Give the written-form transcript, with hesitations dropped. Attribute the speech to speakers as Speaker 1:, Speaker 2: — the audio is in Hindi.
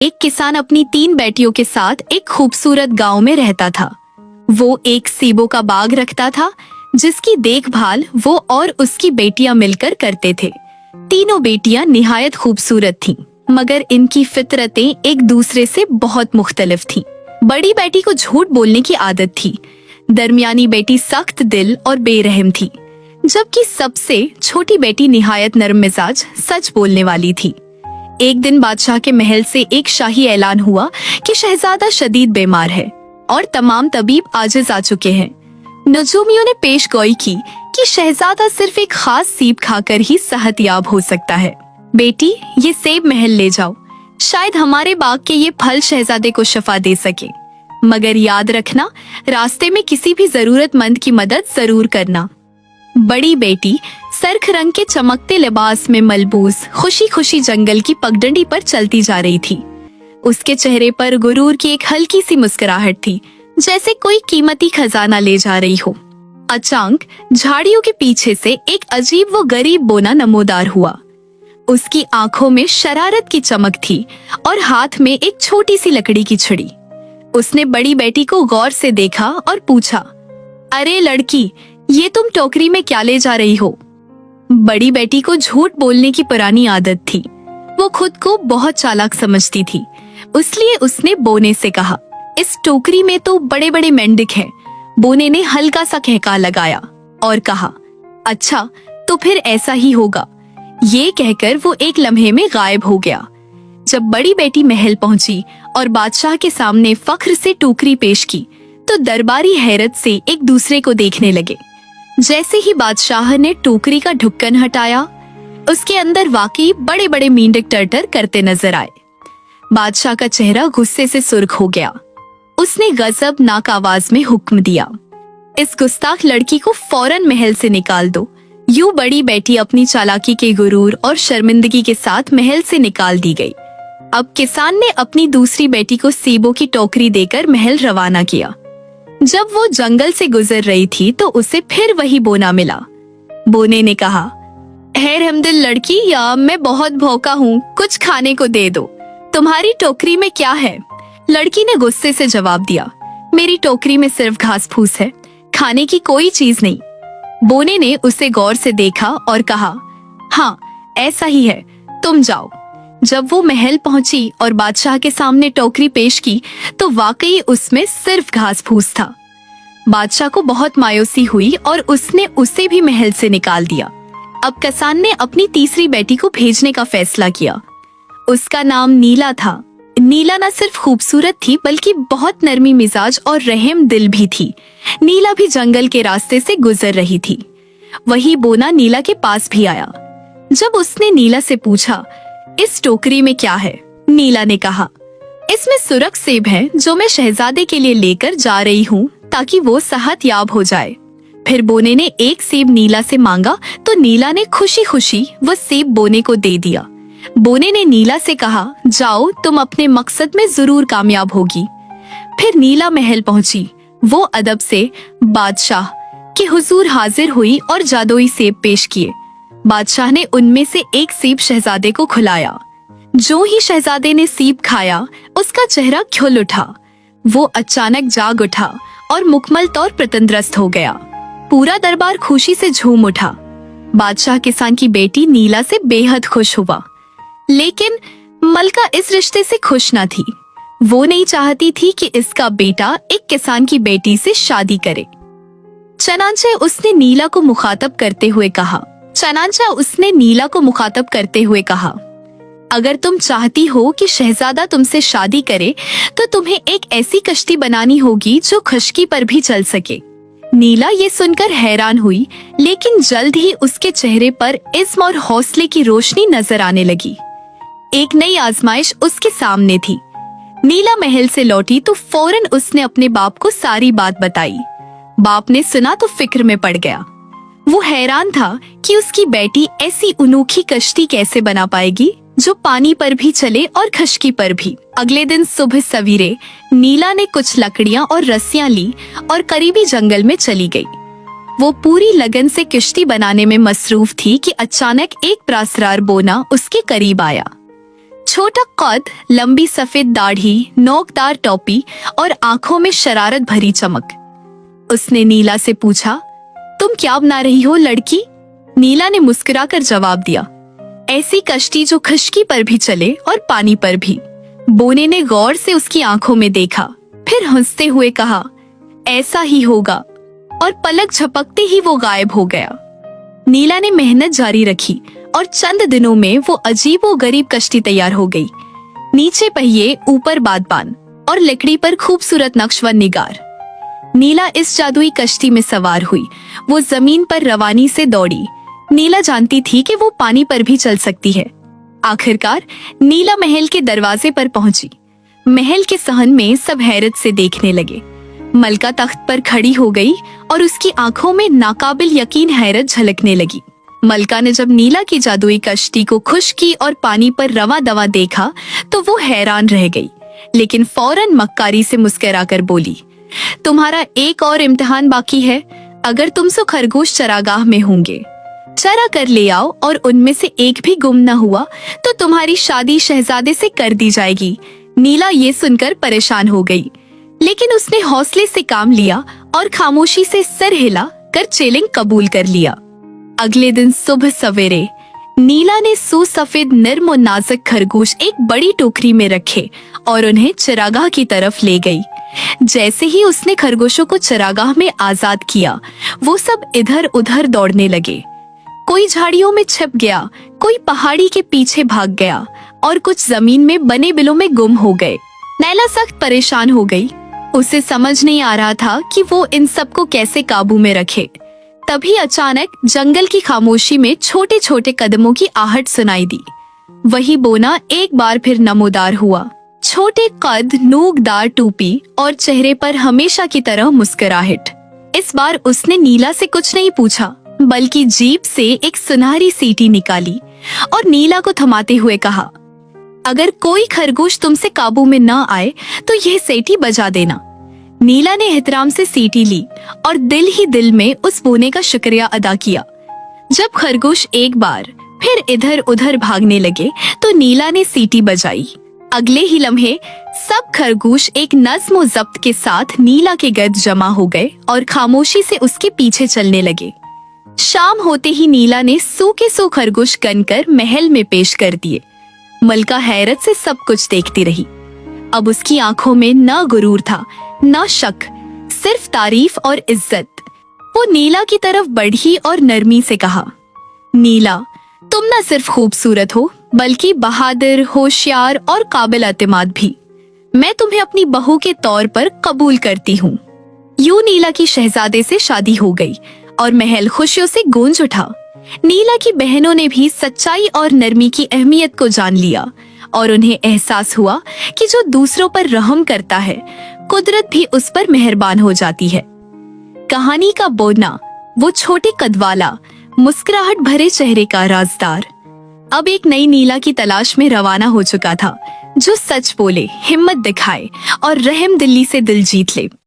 Speaker 1: एक किसान अपनी 3 बेटियों के साथ एक खूबसूरत गांव में रहता था। वो एक सेबों का बाग रखता था जिसकी देखभाल वो और उसकी बेटियां मिलकर करते थे। तीनों बेटियां निहायत खूबसूरत थीं, मगर इनकी फितरतें एक दूसरे से बहुत मुख्तलिफ थीं। बड़ी बेटी को झूठ बोलने की आदत थी, दरमियानी बेटी सख्त दिल और बेरहम थी, जबकि सबसे छोटी बेटी निहायत नरम मिजाज सच बोलने वाली थी। एक दिन बादशाह के महल से एक शाही ऐलान हुआ कि शहजादा शदीद बीमार है और तमाम तबीब आजिज आ चुके हैं। नजूमियों ने पेशगोई की कि शहजादा सिर्फ एक खास सेब खाकर ही सेहतयाब हो सकता है। बेटी, ये सेब महल ले जाओ, शायद हमारे बाग के ये फल शहजादे को शफा दे सके, मगर याद रखना, रास्ते में किसी भी जरूरतमंद की मदद जरूर करना। बड़ी बेटी सरख रंग के चमकते लिबास में मलबूस खुशी खुशी जंगल की पगडंडी पर चलती जा रही थी। उसके चेहरे पर गुरूर की एक हल्की सी मुस्कुराहट थी, जैसे कोई कीमती खजाना ले जा रही हो। अचानक झाड़ियों के पीछे से एक अजीब व गरीब बोना नमोदार हुआ। उसकी आंखों में शरारत की चमक थी और हाथ में एक छोटी सी लकड़ी की छड़ी। उसने बड़ी बेटी को गौर से देखा और पूछा, अरे लड़की, ये तुम टोकरी में क्या ले जा रही हो? बड़ी बेटी को झूठ बोलने की पुरानी आदत थी। वो खुद को बहुत चालाक समझती थी, इसलिए उसने बोने से कहा, इस टोकरी में तो बड़े बड़े मेंढक हैं। बोने ने हल्का सा खहका लगाया और कहा, अच्छा तो फिर ऐसा ही होगा। ये कहकर वो एक लम्हे में गायब हो गया। जब बड़ी बेटी महल पहुंची और बादशाह के सामने फख्र से टोकरी पेश की, तो दरबारी हैरत से एक दूसरे को देखने लगे। जैसे ही बादशाह ने टोकरी का ढक्कन हटाया, उसके अंदर वाकई बड़े बड़े मेंढक टर्टर करते नजर आए। बादशाह का चेहरा गुस्से से सुर्ख हो गया। उसने गजबनाक आवाज में हुक्म दिया, इस गुस्ताख लड़की को फौरन महल से निकाल दो। यूं बड़ी बेटी अपनी चालाकी के गुरूर और शर्मिंदगी के साथ महल से निकाल दी गई। अब किसान ने अपनी दूसरी बेटी को सेबों की टोकरी देकर महल रवाना किया। जब वो जंगल से गुजर रही थी तो उसे फिर वही बोना मिला। बोने ने कहा, है रहमदिल लड़की, या मैं बहुत भूखा हूँ, कुछ खाने को दे दो। तुम्हारी टोकरी में क्या है? लड़की ने गुस्से से जवाब दिया, मेरी टोकरी में सिर्फ घास फूस है, खाने की कोई चीज नहीं। बोने ने उसे गौर से देखा और कहा, हाँ ऐसा ही है, तुम जाओ। जब वो महल पहुंची और बादशाह के सामने टोकरी पेश की, तो वाकई उसमें सिर्फ घास फूस था। बादशाह को बहुत मायूसी हुई और उसने उसे भी महल से निकाल दिया। अब किसान ने अपनी तीसरी बेटी को भेजने का फैसला किया। उसका नाम नीला था। नीला न सिर्फ खूबसूरत थी बल्कि बहुत नरमी मिजाज और रहम दिल भी थी। नीला भी जंगल के रास्ते से गुजर रही थी। वही बोना नीला के पास भी आया। जब उसने नीला से पूछा, इस टोकरी में क्या है? नीला ने कहा, इसमें सुरख सेब है जो मैं शहजादे के लिए लेकर जा रही हूँ ताकि वो सेहतयाब हो जाए। फिर बोने ने एक सेब नीला से मांगा तो नीला ने खुशी खुशी वो सेब बोने को दे दिया। बोने ने नीला से कहा, जाओ, तुम अपने मकसद में जरूर कामयाब होगी। फिर नीला महल पहुंची। वो अदब से बादशाह के हुजूर हाजिर हुई और जादुई सेब पेश किए। बादशाह ने उनमें से एक सेब शहजादे को खिलाया। जो ही शहजादे ने सेब खाया, उसका चेहरा खिल उठा। वो अचानक जाग उठा और मुकम्मल तौर पर तंदुरुस्त हो गया। पूरा दरबार खुशी से झूम उठा। बादशाह किसान की बेटी नीला से बेहद खुश हुआ, लेकिन मलका इस रिश्ते से खुश न थी। वो नहीं चाहती थी कि इसका बेटा एक किसान की बेटी से शादी करे। चनांचे उसने नीला को मुखातब करते हुए कहा, अगर तुम चाहती हो कि शहजादा तुमसे शादी करे तो तुम्हें एक ऐसी कश्ती बनानी होगी जो खुश्की पर भी चल सके। नीला ये सुनकर हैरान हुई, लेकिन जल्द ही उसके चेहरे पर इज़्म और हौसले की रोशनी नजर आने लगी। एक नई आजमाइश उसके सामने थी। नीला महल से लौटी तो फौरन उसने अपने बाप को सारी बात बताई। बाप ने सुना तो फिक्र में पड़ गया। वो हैरान था कि उसकी बेटी ऐसी अनोखी कश्ती कैसे बना पाएगी जो पानी पर भी चले और खुश्की पर भी। अगले दिन सुबह सवेरे नीला ने कुछ लकड़ियां और रस्सियां ली और करीबी जंगल में चली गई। वो पूरी लगन से किश्ती बनाने में मसरूफ थी कि अचानक एक प्रासरार बोना उसके करीब आया। छोटा कद, लंबी सफेद दाढ़ी, नोकदार टोपी और आंखों में शरारत भरी चमक। उसने नीला से पूछा, तुम क्या बना रही हो लड़की? नीला ने मुस्कुराकर जवाब दिया, ऐसी कश्ती जो खुश्की पर भी चले और पानी पर भी। बोने ने गौर से उसकी आंखों में देखा, फिर हंसते हुए कहा, ऐसा ही होगा, और पलक झपकते ही वो गायब हो गया। नीला ने मेहनत जारी रखी और चंद दिनों में वो अजीबोगरीब कश्ती तैयार हो गई। नीचे पहिए, ऊपर बादबान और लकड़ी पर खूबसूरत नक्श व निगार। नीला इस जादुई कश्ती में सवार हुई। वो जमीन पर रवानी से दौड़ी। नीला जानती थी कि वो पानी पर भी चल सकती है। आखिरकार नीला महल के दरवाजे पर पहुंची। महल के सहन में सब हैरत से देखने लगे। मलका तख्त पर खड़ी हो गई और उसकी आंखों में नाकाबिल यकीन हैरत झलकने लगी। मलका ने जब नीला की जादुई कश्ती को खुश्की और पानी पर रवा दवा देखा तो वो हैरान रह गई, लेकिन फौरन मक्कारी से मुस्कुराकर बोली, तुम्हारा एक और इम्तिहान बाकी है। अगर तुम सो खरगोश चरागाह में होंगे, चरा कर ले आओ और उनमें से एक भी गुम न हुआ तो तुम्हारी शादी शहजादे से कर दी जाएगी। नीला ये सुनकर परेशान हो गई, लेकिन उसने हौसले से काम लिया और खामोशी से सिर हिला कर चैलेंज कबूल कर लिया। अगले दिन सुबह सवेरे नीला ने सुसफेद नर्म और नाजुक खरगोश एक बड़ी टोकरी में रखे और उन्हें चरागाह की तरफ ले गई। जैसे ही उसने खरगोशों को चरागाह में आजाद किया, वो सब इधर उधर दौड़ने लगे। कोई झाड़ियों में छिप गया, कोई पहाड़ी के पीछे भाग गया और कुछ जमीन में बने बिलों में गुम हो गए। नैला सख्त परेशान हो गई। उसे समझ नहीं आ रहा था कि वो इन सबको कैसे काबू में रखे। तभी अचानक जंगल की खामोशी में छोटे छोटे कदमों की आहट सुनाई दी। वही बोना एक बार फिर नमोदार हुआ। छोटे कद, नोकदार टोपी और चेहरे पर हमेशा की तरह मुस्कुराहट। इस बार उसने नीला से कुछ नहीं पूछा, बल्कि जीभ से एक सुनहरी सीटी निकाली और नीला को थमाते हुए कहा, अगर कोई खरगोश तुमसे काबू में न आए तो यह सीटी बजा देना। नीला ने एहतराम से सीटी ली और दिल ही दिल में उस बोने का शुक्रिया अदा किया। जब खरगोश एक बार फिर इधर उधर भागने लगे तो नीला ने सीटी बजाई। अगले ही लम्हे सब खरगोश एक नज्म व जब्त के साथ नीला के गर्द जमा हो गए और खामोशी से उसके पीछे चलने लगे। शाम होते ही नीला ने सो के सो खरगोश गनकर महल में पेश कर दिए। मलका हैरत से सब कुछ देखती रही। अब उसकी आंखों में न गुरूर था, न शक, सिर्फ तारीफ और इज्जत। वो नीला की तरफ बढ़ी और नरमी से कहा, नीला, तुम न सिर्फ खूबसूरत हो बल्कि बहादुर, होशियार और काबिल एतमाद भी। मैं तुम्हें अपनी बहू के तौर पर कबूल करती हूँ। यूं नीला की शहजादे से शादी हो गई और महल खुशियों से गूंज उठा। नीला की बहनों ने भी सच्चाई और नरमी की अहमियत को जान लिया और उन्हें एहसास हुआ कि जो दूसरों पर रहम करता है, कुदरत भी उस पर मेहरबान हो जाती है। कहानी का बोना वो छोटे कदवाला, मुस्कुराहट भरे चेहरे का राजदार अब एक नई नीला की तलाश में रवाना हो चुका था, जो सच बोले, हिम्मत दिखाए और रहम दिली से दिल जीत ले।